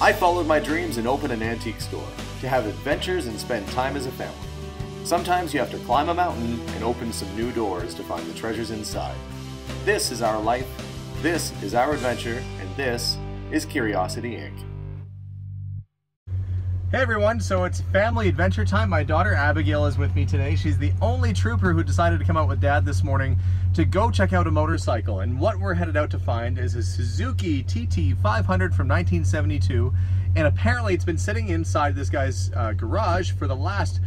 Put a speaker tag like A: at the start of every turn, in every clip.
A: I followed my dreams and opened an antique store to have adventures and spend time as a family. Sometimes you have to climb a mountain and open some new doors to find the treasures inside. This is our life, this is our adventure, and this is Curiosity Inc. Hey everyone, so it's family adventure time. My daughter Abigail is with me today. She's the only trooper who decided to come out with Dad this morning to go check out a motorcycle. And what we're headed out to find is a Suzuki T500 from 1972. And apparently it's been sitting inside this guy's garage for the last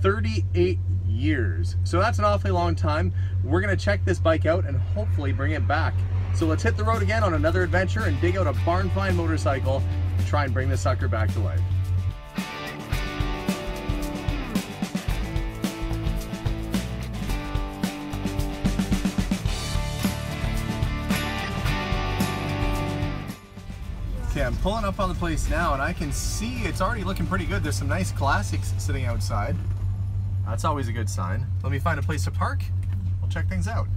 A: 38 years. So that's an awfully long time. We're gonna check this bike out and hopefully bring it back. So let's hit the road again on another adventure and dig out a barn find motorcycle and try and bring this sucker back to life. Okay, I'm pulling up on the place now and I can see it's already looking pretty good. There's some nice classics sitting outside. That's always a good sign. Let me find a place to park. We'll check things out.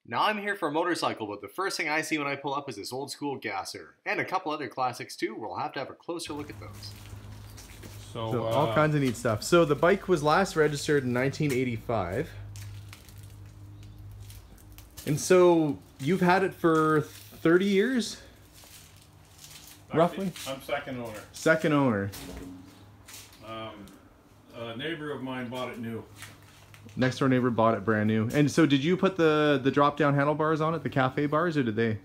A: Now I'm here for a motorcycle, but the first thing I see when I pull up is this old school gasser. And a couple other classics too. We'll have to have a closer look at those. So all kinds of neat stuff. So the bike was last registered in 1985. And so you've had it for 30 years? Roughly?
B: I'm second owner.
A: Second owner.
B: A neighbor of mine bought it new.
A: Next door neighbor bought it brand new. And so did you put the drop down handlebars on it, the cafe bars, or did they?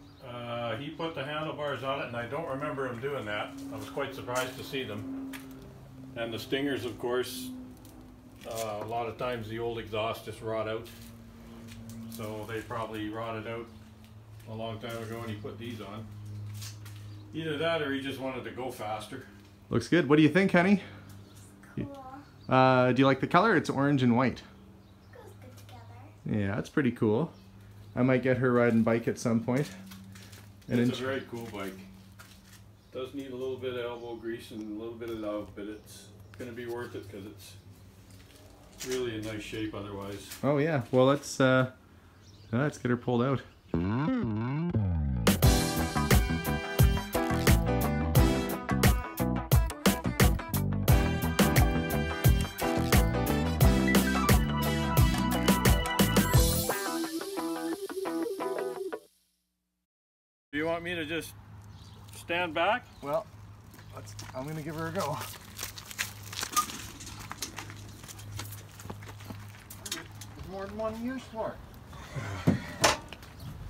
B: He put the handlebars on it and I don't remember him doing that. I was quite surprised to see them. And the stingers, of course, a lot of times the old exhaust just rot out. So they probably rotted out a long time ago and he put these on. Either that or he just wanted to go faster.
A: Looks good. What do you think, Henny?
C: Cool.
A: Do you like the color? It's orange and white.
C: Goes good together.
A: Yeah, that's pretty cool. I might get her riding bike at some point. And
B: it's a very cool bike. Does need a little bit of elbow grease and a little bit of love, but it's going to be worth it because it's really in nice shape otherwise.
A: Oh yeah. Well, let's get her pulled out.
B: Do you want me to just stand back?
A: Well, I'm going to give her a go.
D: There's more than one use for it.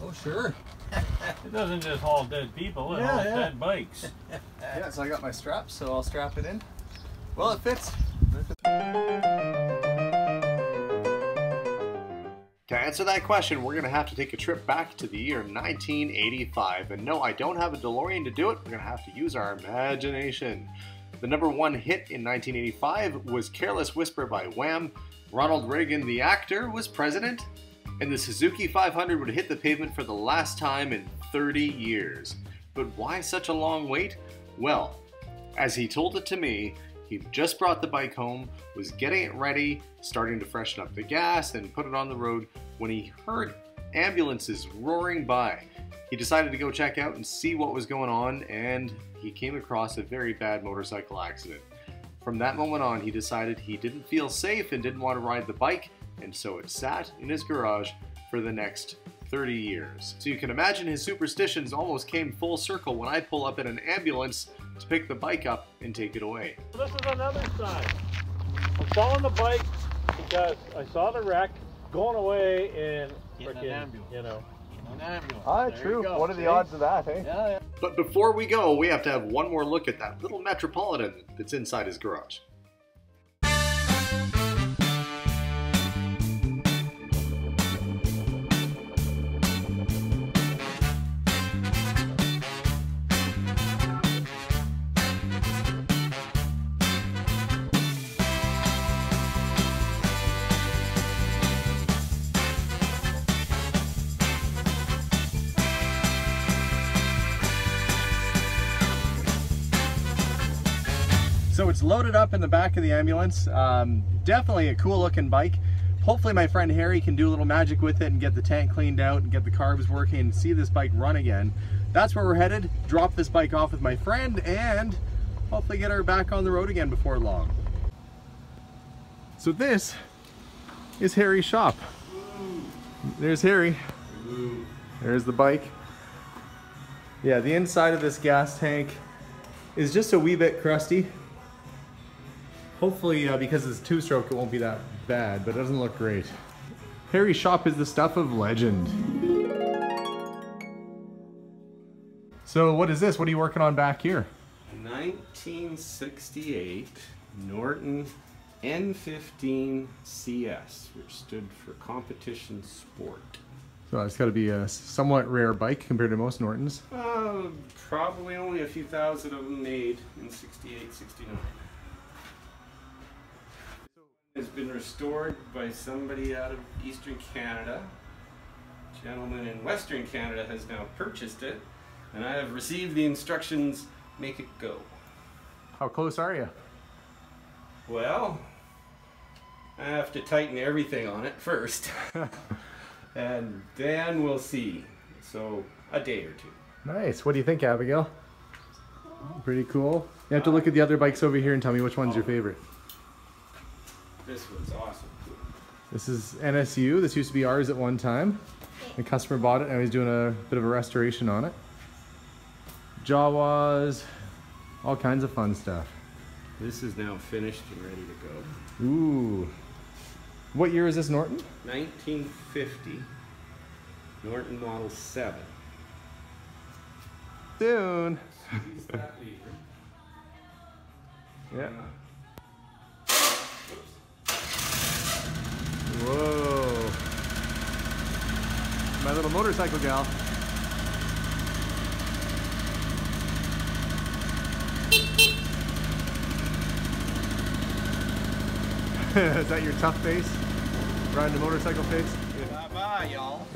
A: Oh, sure.
B: It doesn't just haul dead people, it hauls dead bikes.
A: Yeah, so I got my straps, so I'll strap it in. Well, it fits. To answer that question, we're going to have to take a trip back to the year 1985. And no, I don't have a DeLorean to do it. We're going to have to use our imagination. The #1 hit in 1985 was Careless Whisper by Wham. Ronald Reagan, the actor, was president. And the Suzuki 500 would hit the pavement for the last time in 30 years. But why such a long wait? Well, as he told it to me, he just brought the bike home, was getting it ready, starting to freshen up the gas and put it on the road when he heard ambulances roaring by. He decided to go check out and see what was going on, and he came across a very bad motorcycle accident. From that moment on, he decided he didn't feel safe and didn't want to ride the bike, and so it sat in his garage for the next 30 years. So you can imagine his superstitions almost came full circle when I pull up in an ambulance to pick the bike up and take it away.
B: This is another sign. I'm selling the bike because I saw the wreck going away in freaking, you know.
A: Ah, true. What are the odds of that, eh?
D: Yeah.
A: But before we go, we have to have one more look at that little Metropolitan that's inside his garage. So it's loaded up in the back of the ambulance. Definitely a cool looking bike. Hopefully my friend Harry can do a little magic with it and get the tank cleaned out and get the carbs working and see this bike run again. that's where we're headed. Drop this bike off with my friend and hopefully get her back on the road again before long. So this is Harry's shop. There's Harry. There's the bike. Yeah, the inside of this gas tank is just a wee bit crusty. Hopefully, because it's two-stroke, it won't be that bad, but it doesn't look great. Harry's shop is the stuff of legend. So what is this? What are you working on back here?
E: 1968 Norton N15 CS, which stood for Competition Sport.
A: So it's got to be a somewhat rare bike compared to most Nortons.
E: Probably only a few thousand of them made in 68, 69. It's been restored by somebody out of Eastern Canada. A gentleman in Western Canada has now purchased it, and I have received the instructions, make it go.
A: How close are you?
E: Well, I have to tighten everything on it first. And then we'll see. So, a day or two.
A: Nice. What do you think, Abigail? Pretty cool. You have to look at the other bikes over here and tell me which one's your favorite.
E: This one's awesome.
A: This is NSU. This used to be ours at one time. The customer bought it and he's doing a bit of a restoration on it. Jawas, all kinds of fun stuff.
E: This is now finished and ready to go.
A: Ooh. What year is this Norton?
E: 1950 Norton Model 7.
A: Soon.
E: Squeeze that lever.
A: Yeah. Whoa. My little motorcycle gal. Is that your tough face? Riding a motorcycle face?
D: Bye-bye, y'all.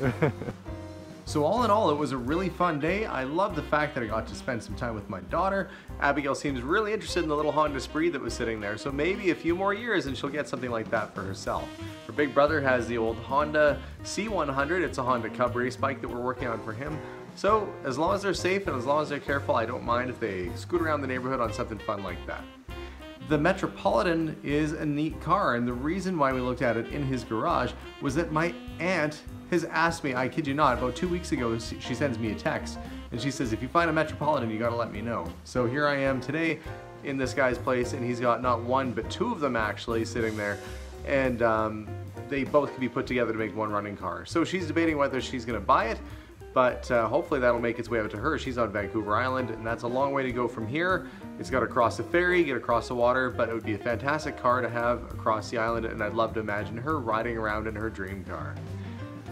A: So all in all, it was a really fun day. I love the fact that I got to spend some time with my daughter. Abigail seems really interested in the little Honda Spree that was sitting there, so maybe a few more years and she'll get something like that for herself. Her big brother has the old Honda C100. It's a Honda Cub race bike that we're working on for him. So as long as they're safe and as long as they're careful, I don't mind if they scoot around the neighborhood on something fun like that. The Metropolitan is a neat car, and the reason why we looked at it in his garage was that my aunt has asked me, I kid you not, about 2 weeks ago, she sends me a text, and she says, if you find a Metropolitan, you gotta let me know. So here I am today in this guy's place, and he's got not one, but two of them actually sitting there, and they both can be put together to make one running car. So she's debating whether she's gonna buy it, but hopefully that'll make its way out to her. She's on Vancouver Island, and that's a long way to go from here. It's got to cross the ferry, get across the water, but it would be a fantastic car to have across the island, and I'd love to imagine her riding around in her dream car.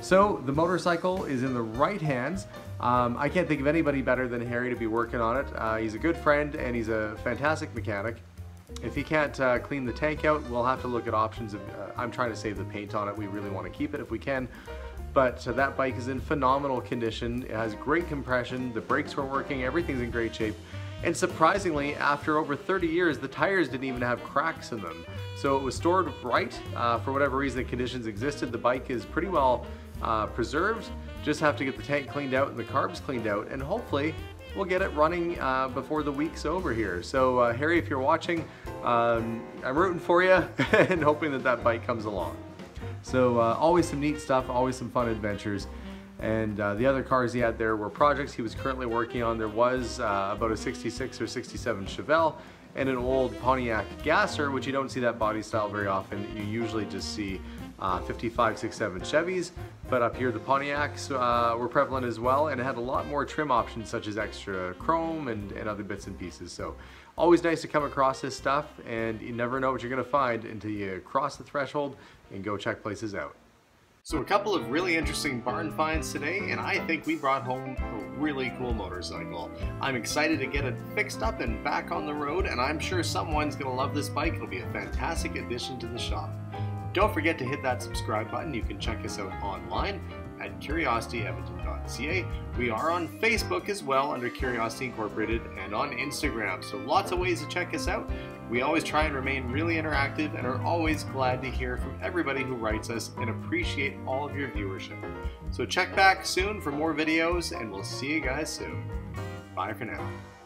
A: So the motorcycle is in the right hands. I can't think of anybody better than Harry to be working on it. He's a good friend, and he's a fantastic mechanic. If he can't clean the tank out, we'll have to look at options. I'm trying to save the paint on it. We really want to keep it if we can. But that bike is in phenomenal condition. It has great compression, the brakes were working, everything's in great shape. And surprisingly, after over 30 years, the tires didn't even have cracks in them. So it was stored right. For whatever reason the conditions existed, the bike is pretty well preserved. Just have to get the tank cleaned out and the carbs cleaned out, and hopefully we'll get it running before the week's over here. So Harry, if you're watching, I'm rooting for you and hoping that that bike comes along. So always some neat stuff, always some fun adventures. And the other cars he had there were projects he was currently working on. There was about a 66 or 67 Chevelle and an old Pontiac Gasser, which you don't see that body style very often. You usually just see 55, 67 Chevys, but up here the Pontiacs were prevalent as well, and it had a lot more trim options such as extra chrome and other bits and pieces. So always nice to come across this stuff, and you never know what you're going to find until you cross the threshold and go check places out. So a couple of really interesting barn finds today, and I think we brought home a really cool motorcycle. I'm excited to get it fixed up and back on the road, and I'm sure someone's going to love this bike. It'll be a fantastic addition to the shop. Don't forget to hit that subscribe button. You can check us out online at curiosityedmonton.ca. We are on Facebook as well under Curiosity Incorporated, and on Instagram. So lots of ways to check us out. We always try and remain really interactive and are always glad to hear from everybody who writes us and appreciate all of your viewership. So check back soon for more videos, and we'll see you guys soon. Bye for now.